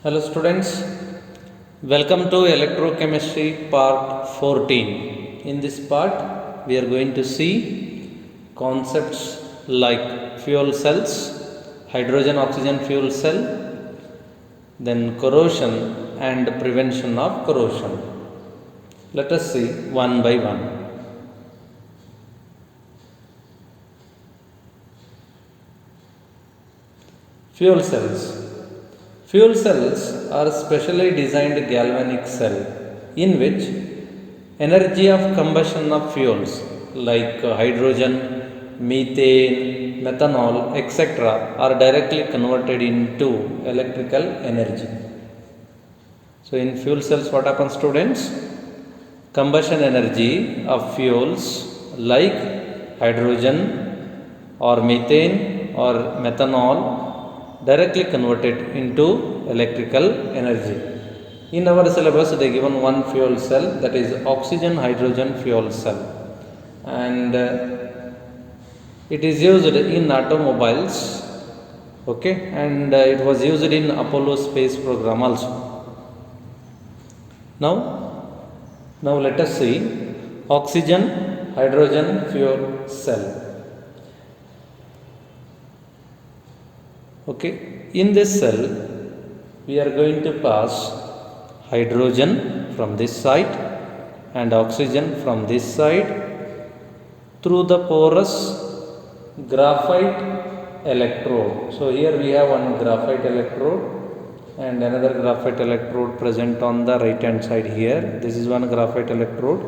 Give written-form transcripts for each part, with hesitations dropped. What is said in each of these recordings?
Hello students, welcome to electrochemistry part 14. In this part we are going to see concepts like fuel cells, hydrogen oxygen fuel cell, then corrosion and prevention of corrosion. Let us see one by one. Fuel cells. Fuel cells are specially designed galvanic cell in which energy of combustion of fuels like hydrogen, methane, methanol, etc. are directly converted into electrical energy. So in fuel cells what happens, students? Combustion energy of fuels like hydrogen or methane or methanol directly converted into electrical energy. In our syllabus they given one fuel cell, that is oxygen hydrogen fuel cell, and it is used in automobiles, okay, and it was used in Apollo space program also. Now let us see oxygen hydrogen fuel cell. Okay, in this cell we are going to pass hydrogen from this side and oxygen from this side through the porous graphite electrode. So here we have one graphite electrode and another graphite electrode present on the right hand side here. This is one graphite electrode.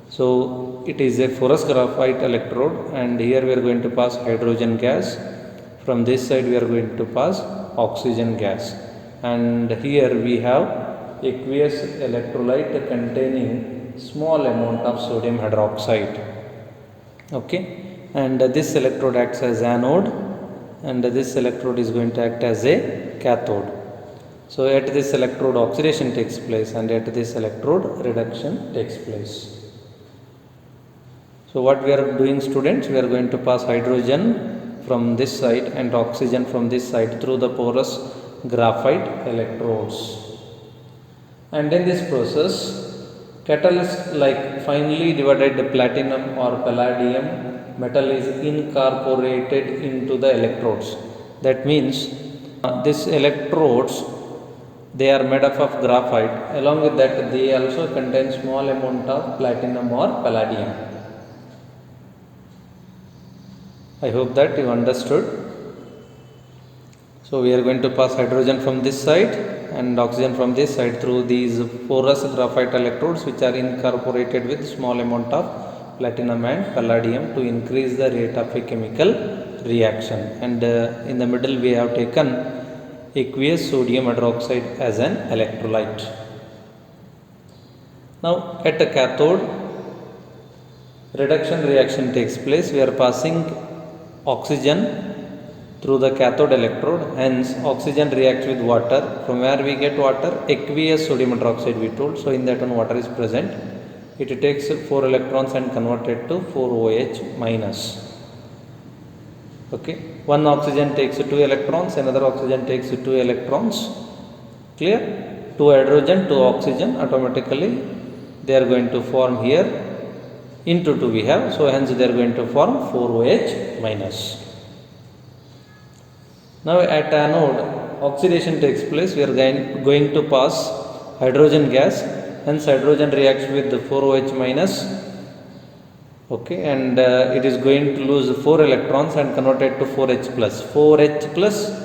So it is a porous graphite electrode, and here we are going to pass hydrogen gas. From this side we are going to pass oxygen gas, and here we have aqueous electrolyte containing small amount of sodium hydroxide. Okay, and this electrode acts as anode, and this electrode is going to act as a cathode. So at this electrode oxidation takes place, and at this electrode reduction takes place. So what we are doing, students, we are going to pass hydrogen from this side and oxygen from this side through the porous graphite electrodes, and in this process catalyst like finely divided platinum or palladium metal is incorporated into the electrodes. That means these electrodes, they are made up of graphite. Along with that they also contain small amount of platinum or palladium. I hope that you understood. So we are going to pass hydrogen from this side and oxygen from this side through these porous graphite electrodes, which are incorporated with small amount of platinum and palladium to increase the rate of a chemical reaction. And in the middle we have taken aqueous sodium hydroxide as an electrolyte. Now at a cathode, reduction reaction takes place. We are passing oxygen through the cathode electrode, hence oxygen reacts with water. From where we get water? Aqueous sodium hydroxide we told. So in that one water is present. It takes 4 electrons and converted to 4 OH minus. Okay, one oxygen takes 2 electrons, another oxygen takes 2 electrons. Clear? 2 hydrogen, 2 oxygen, automatically they are going to form here into 2 we have, so hence they are going to form 4 OH minus. Now at anode oxidation takes place. We are going to pass hydrogen gas, hence hydrogen reacts with the 4 OH minus. Okay, and it is going to lose 4 electrons and converted to 4H plus. 4H plus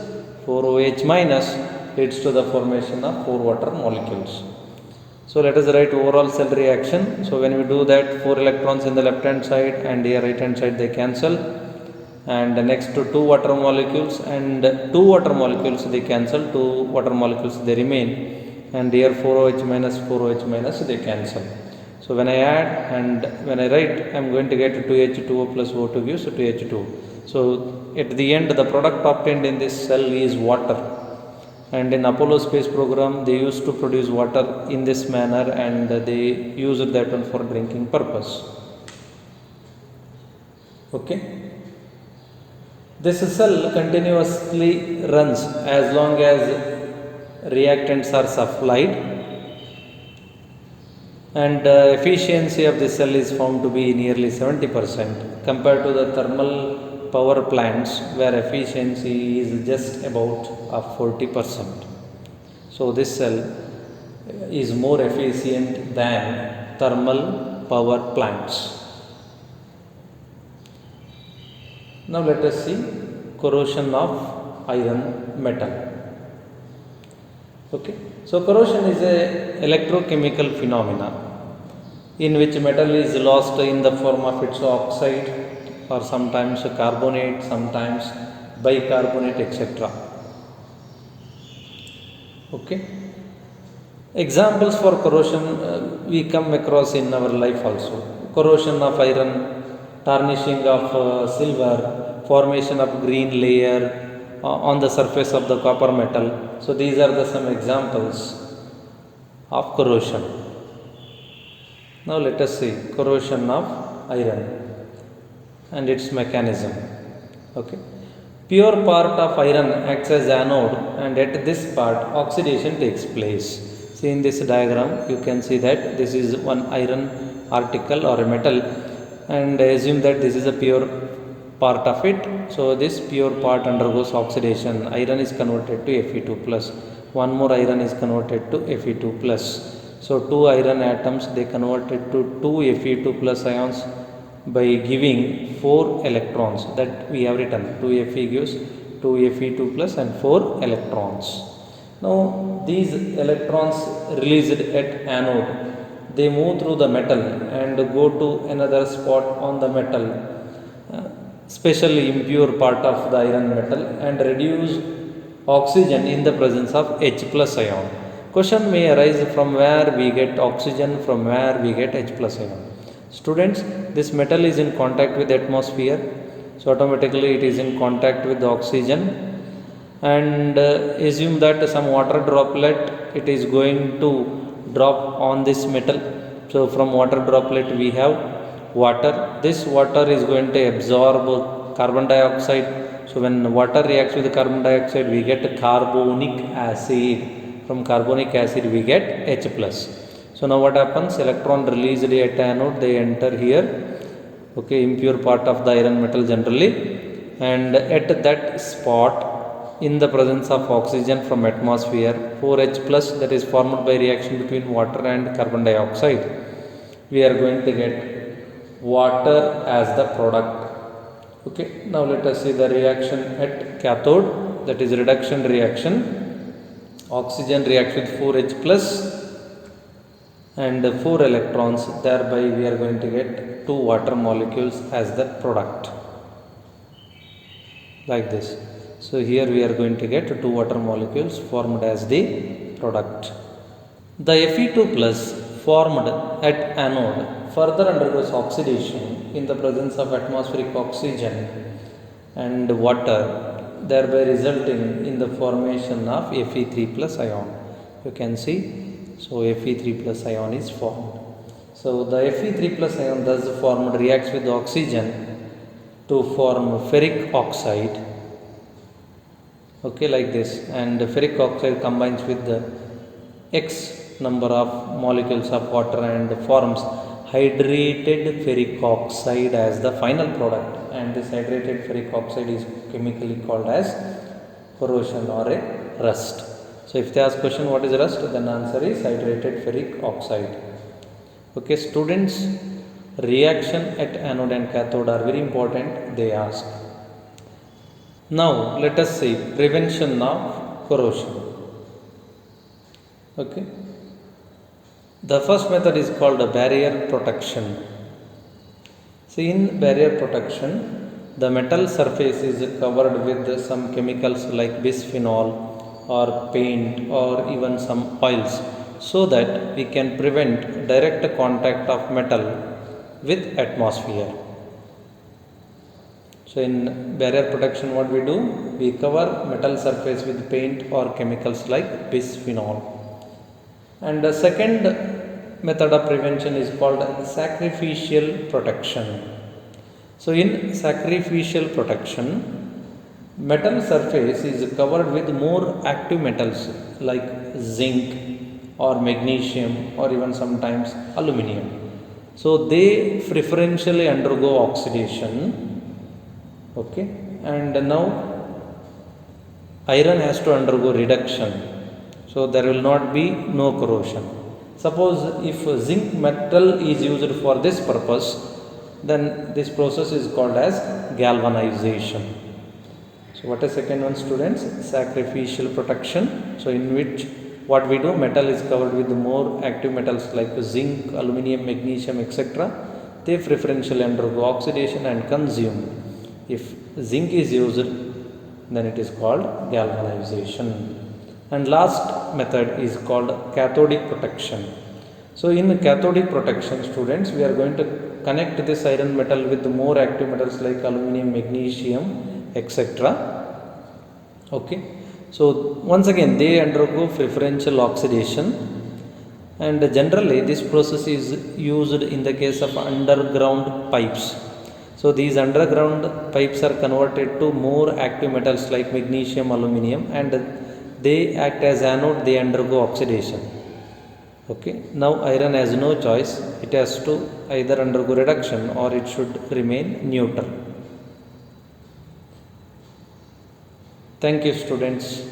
4 OH minus leads to the formation of 4 water molecules. So let us write overall cell reaction. So when we do that, 4 electrons in the left hand side and here right hand side they cancel, and next to 2 water molecules and 2 water molecules they cancel, 2 water molecules they remain, and here 4OH minus 4OH minus they cancel. So when I add and when I write, I am going to get 2H2O plus O2 gives 2H2. So at the end the product obtained in this cell is water. And in Apollo space program they used to produce water in this manner, and they used that one for drinking purpose. Okay, this cell continuously runs as long as reactants are supplied, and efficiency of the cell is found to be nearly 70% compared to the thermal power plants where efficiency is just about 40%. So this cell is more efficient than thermal power plants. Now let us see corrosion of iron metal. Okay, so corrosion is a electrochemical phenomena in which metal is lost in the form of its oxide or sometimes carbonate, sometimes bicarbonate, etc. Okay, examples for corrosion we come across in our life also. Corrosion of iron, tarnishing of silver, formation of green layer on the surface of the copper metal. So these are the some examples of corrosion. Now let us see corrosion of iron and its mechanism. Okay, pure part of iron acts as anode, and at this part oxidation takes place. See in this diagram you can see that this is one iron article or a metal, and assume that this is a pure part of it. So this pure part undergoes oxidation. Iron is converted to Fe2 plus. One more iron is converted to Fe2 plus. So two iron atoms they converted to two Fe2 plus ions by giving 4 electrons that we have written. 2 Fe gives 2 Fe2 plus and 4 electrons. Now these electrons released at anode, they move through the metal and go to another spot on the metal, especially impure part of the iron metal, and reduce oxygen in the presence of H plus ion. Question may arise from where we get oxygen, from where we get H plus ion. Students, this metal is in contact with the atmosphere, so automatically it is in contact with the oxygen, and assume that some water droplet it is going to drop on this metal. So from water droplet we have water. This water is going to absorb carbon dioxide. So when water reacts with carbon dioxide we get carbonic acid. From carbonic acid we get H plus. So now what happens? Electron released at anode, they enter here. Okay, impure part of the iron metal generally, and at that spot in the presence of oxygen from atmosphere, 4H plus that is formed by reaction between water and carbon dioxide, we are going to get water as the product. Okay, now let us see the reaction at cathode, that is reduction reaction. Oxygen reacts with 4H plus and 4 electrons, thereby we are going to get 2 water molecules as the product, like this. So here we are going to get 2 water molecules formed as the product. The Fe2 plus formed at anode further undergoes oxidation in the presence of atmospheric oxygen and water, thereby resulting in the formation of Fe3 plus ion. You can see, so Fe3 plus ion is formed. So the Fe3 plus ion thus formed reacts with the oxygen to form ferric oxide. Okay, like this, and ferric oxide combines with the X number of molecules of water and forms hydrated ferric oxide as the final product, and this hydrated ferric oxide is chemically called as corrosion or a rust. So if they ask question what is rust, then answer is hydrated ferric oxide. Okay students, reaction at anode and cathode are very important, they ask. Now let us see prevention of corrosion. Okay, the first method is called barrier protection. See, in barrier protection, the metal surface is covered with some chemicals like bisphenol or paint or even some oils, so that we can prevent direct contact of metal with atmosphere. So in barrier protection what we do? We cover metal surface with paint or chemicals like bisphenol. And the second method of prevention is called sacrificial protection. So in sacrificial protection, metal surface is covered with more active metals like zinc or magnesium or even sometimes aluminum. So they preferentially undergo oxidation. Okay, and now iron has to undergo reduction, so there will not be no corrosion. Suppose if zinc metal is used for this purpose, then this process is called as galvanization. So what is second one, students? Sacrificial protection. So in which what we do, metal is covered with more active metals like zinc, aluminum, magnesium, etc. They preferentially undergo oxidation and consume. If zinc is used, then it is called galvanization. And last method is called cathodic protection. So in cathodic protection, students, we are going to connect this iron metal with more active metals like aluminum, magnesium, etc. Okay, so once again they undergo preferential oxidation, and generally this process is used in the case of underground pipes. So these underground pipes are converted to more active metals like magnesium, aluminum, and they act as anode, they undergo oxidation. Okay, now iron has no choice, it has to either undergo reduction or it should remain neutral. Thank you, students.